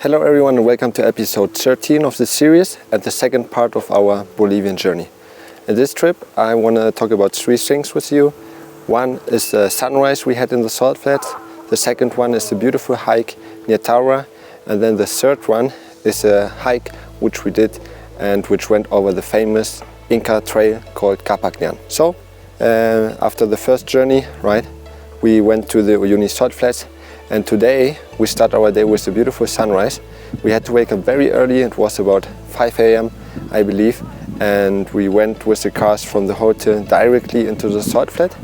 Hello everyone and welcome to episode 13 of the series and the second part of our Bolivian journey. In this trip I want to talk about three things with you. One is the sunrise we had in the Salt Flats, the second one is the beautiful hike near Taura, and then the third one is a hike which we did and which went over the famous Inca trail called Capacñan. So after the first journey, right, we went to the Uyuni Salt Flats. And today we start our day with a beautiful sunrise. We had to wake up very early, it was about 5 a.m. I believe, and we went with the cars from the hotel directly into the Salt Flat.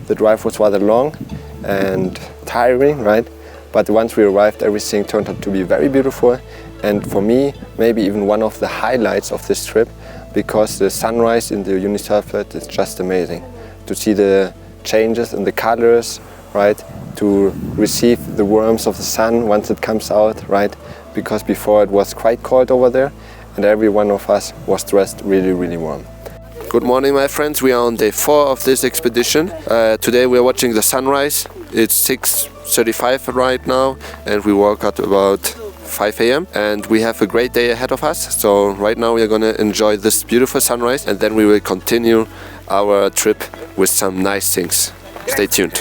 The drive was rather long and tiring, right? But once we arrived, everything turned out to be very beautiful, and for me, maybe even one of the highlights of this trip, because the sunrise in the Uyuni Salt Flat is just amazing. To see the changes in the colors, right? To receive the warmth of the sun once it comes out, right? Because before it was quite cold over there and every one of us was dressed really warm. Good morning my friends, we are on day 4 of this expedition. Today we are watching the sunrise. It's 6:35 right now and we woke up about 5 a.m. and we have a great day ahead of us. So right now we are going to enjoy this beautiful sunrise and then we will continue our trip with some nice things. Stay tuned.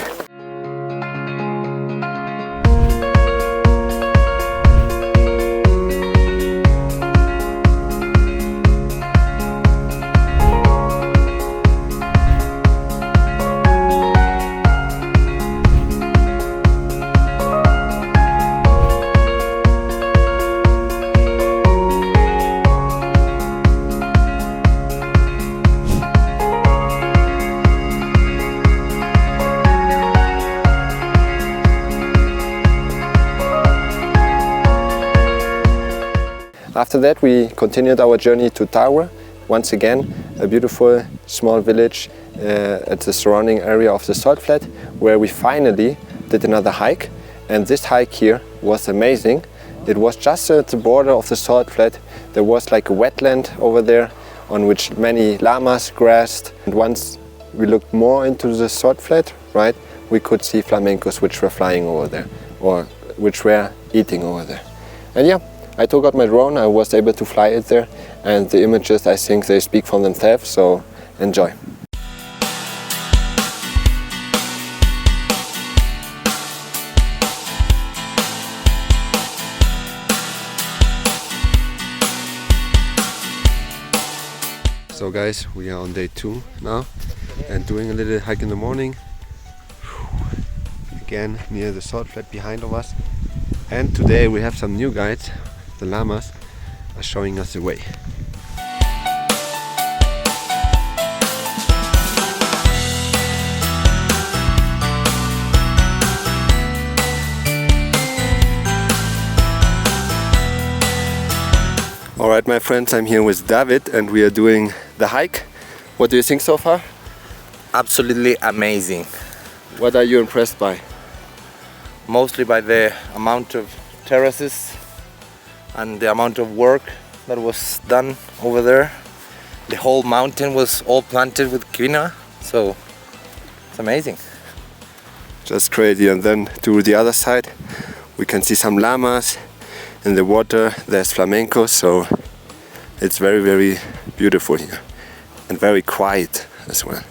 After that we continued our journey to Taura, once again a beautiful small village at the surrounding area of the Salt Flat, where we finally did another hike, and this hike here was amazing. It was just at the border of the Salt Flat. There was like a wetland over there on which many llamas grassed, and once we looked more into the Salt Flat, right, we could see flamencos which were flying over there or which were eating over there. And yeah, I took out my drone, I was able to fly it there, and the images, I think they speak for themselves, so enjoy. So guys, we are on day 2 now and doing a little hike in the morning. Again near the Salt Flat behind of us. And today we have some new guides. The llamas are showing us the way. Alright my friends, I'm here with David and we are doing the hike. What do you think so far? Absolutely amazing. What are you impressed by? Mostly by the amount of terraces and the amount of work that was done over there. The whole mountain was all planted with quinoa, so it's amazing. Just crazy. And then to the other side we can see some llamas. In the water there's flamencos, so it's very beautiful here and very quiet as well.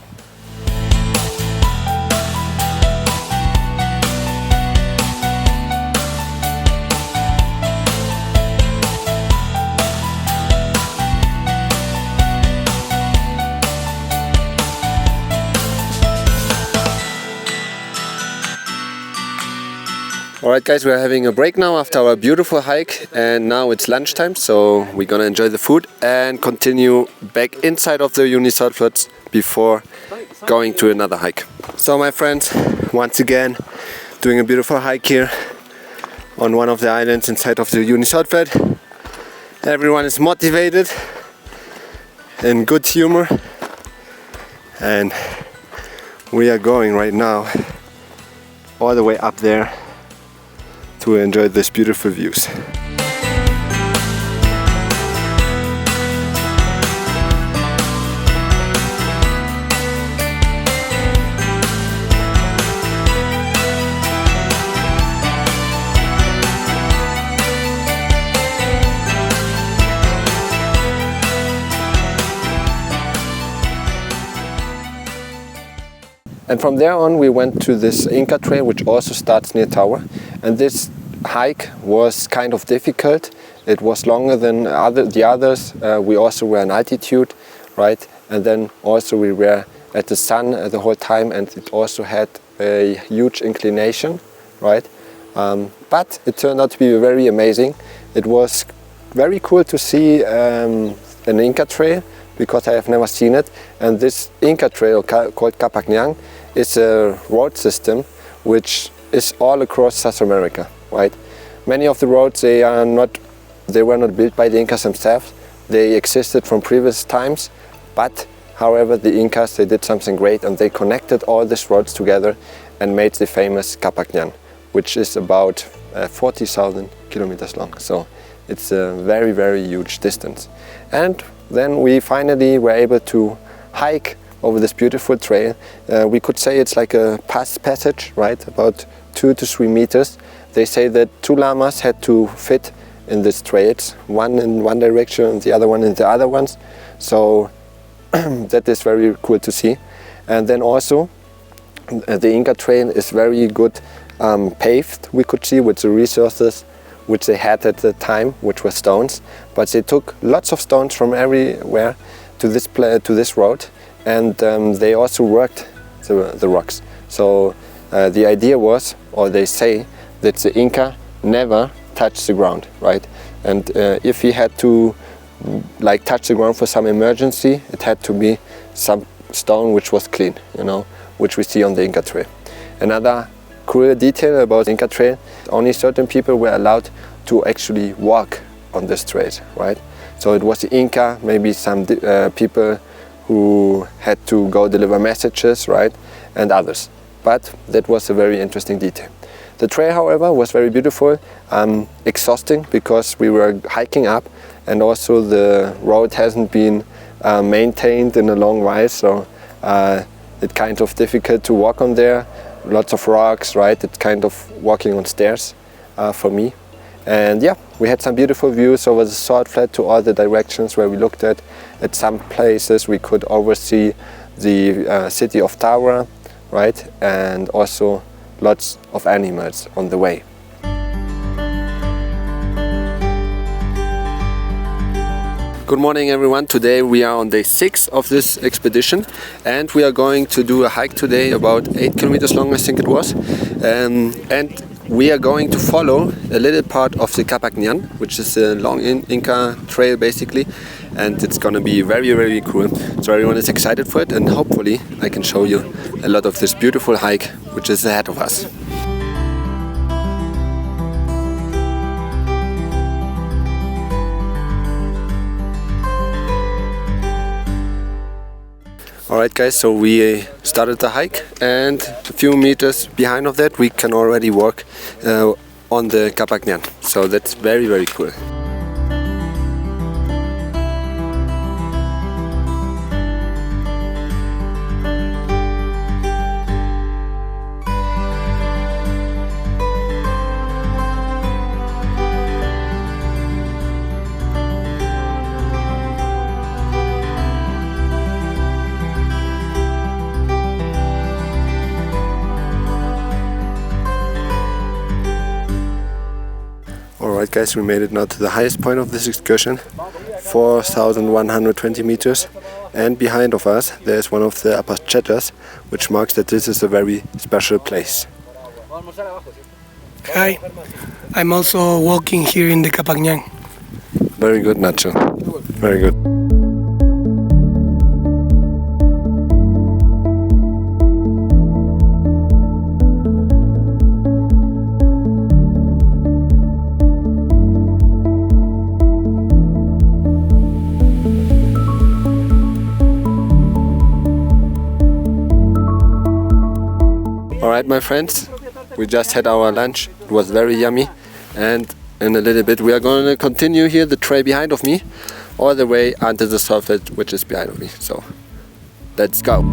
Alright guys, we are having a break now after our beautiful hike and now it's lunchtime, so we're gonna enjoy the food and continue back inside of the Uyuni Salt Flats before going to another hike. So my friends, once again doing a beautiful hike here on one of the islands inside of the Uyuni Salt Flat. Everyone is motivated, in good humor, and we are going right now all the way up there to enjoy these beautiful views. And from there on we went to this Inca trail, which also starts near Tower. And this hike was kind of difficult. It was longer than the others. We also were in altitude, right? And then also we were at the sun the whole time, and it also had a huge inclination, right? But it turned out to be very amazing. It was very cool to see an Inca trail, because I have never seen it. And this Inca trail called Capacñan is a road system which is all across South America, right? Many of the roads, they were not built by the Incas themselves. They existed from previous times, but however the Incas, they did something great, and they connected all these roads together and made the famous Capacñan, which is about 40,000 kilometers long. So it's a very, very huge distance. And then we finally were able to hike over this beautiful trail. We could say it's like a passage, right? About 2 to 3 meters. They say that 2 llamas had to fit in this trails, one in one direction and the other one in the other ones. So that is very cool to see. And then also the Inca trail is very good paved, we could see, with the resources which they had at the time, which were stones. But they took lots of stones from everywhere to this road, and they also worked the rocks. So the idea was, or they say, that the Inca never touched the ground, right? And if he had to touch the ground for some emergency, it had to be some stone which was clean, which we see on the Inca trail. Another cool detail about the Inca trail: only certain people were allowed to actually walk on this trail, right? So it was the Inca, maybe some people who had to go deliver messages, right, and others. But that was a very interesting detail. The trail, however, was very beautiful, exhausting, because we were hiking up, and also the road hasn't been maintained in a long while, so it's kind of difficult to walk on there. Lots of rocks, right? It's kind of walking on stairs for me. And yeah, we had some beautiful views over the Salt Flat to all the directions where we looked at. At some places we could oversee the city of Tara, right? And also lots of animals on the way. Good morning everyone. Today we are on day 6 of this expedition, and we are going to do a hike today about 8 kilometers long, I think it was. And we are going to follow a little part of the Capacñan, which is a long Inca trail basically, and it's gonna be very, very cool. So everyone is excited for it, and hopefully I can show you a lot of this beautiful hike which is ahead of us. Alright guys, so we started the hike, and a few meters behind of that we can already walk on the Capacñan. So that's very, very cool. Alright guys, we made it now to the highest point of this excursion, 4,120 meters, and behind of us there's one of the apachetas, which marks that this is a very special place. Hi, I'm also walking here in the Capacñan. Very good, Nacho. Very good. Alright my friends, we just had our lunch. It was very yummy, and in a little bit we are going to continue here the trail behind of me all the way until the Salt Flat, which is behind of me. So let's go.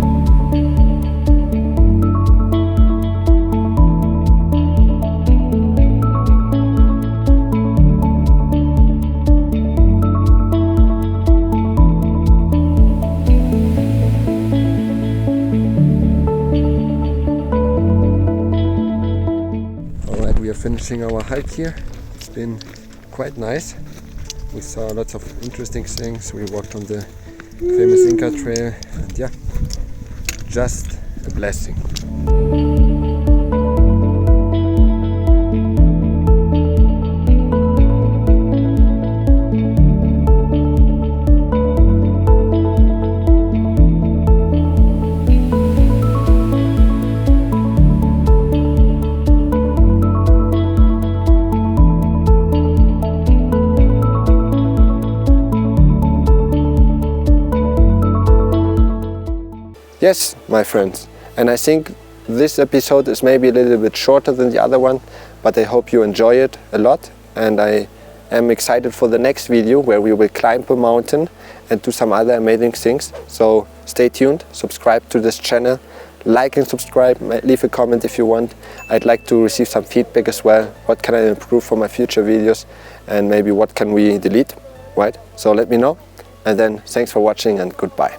finishing our hike here. It's been quite nice. We saw lots of interesting things. We walked on the famous Inca trail, and yeah, just a blessing. Yes, my friends, and I think this episode is maybe a little bit shorter than the other one, but I hope you enjoy it a lot, and I am excited for the next video where we will climb a mountain and do some other amazing things. So stay tuned, subscribe to this channel, like and subscribe, leave a comment if you want. I'd like to receive some feedback as well. What can I improve for my future videos, and maybe what can we delete, right? So let me know, and then thanks for watching and goodbye.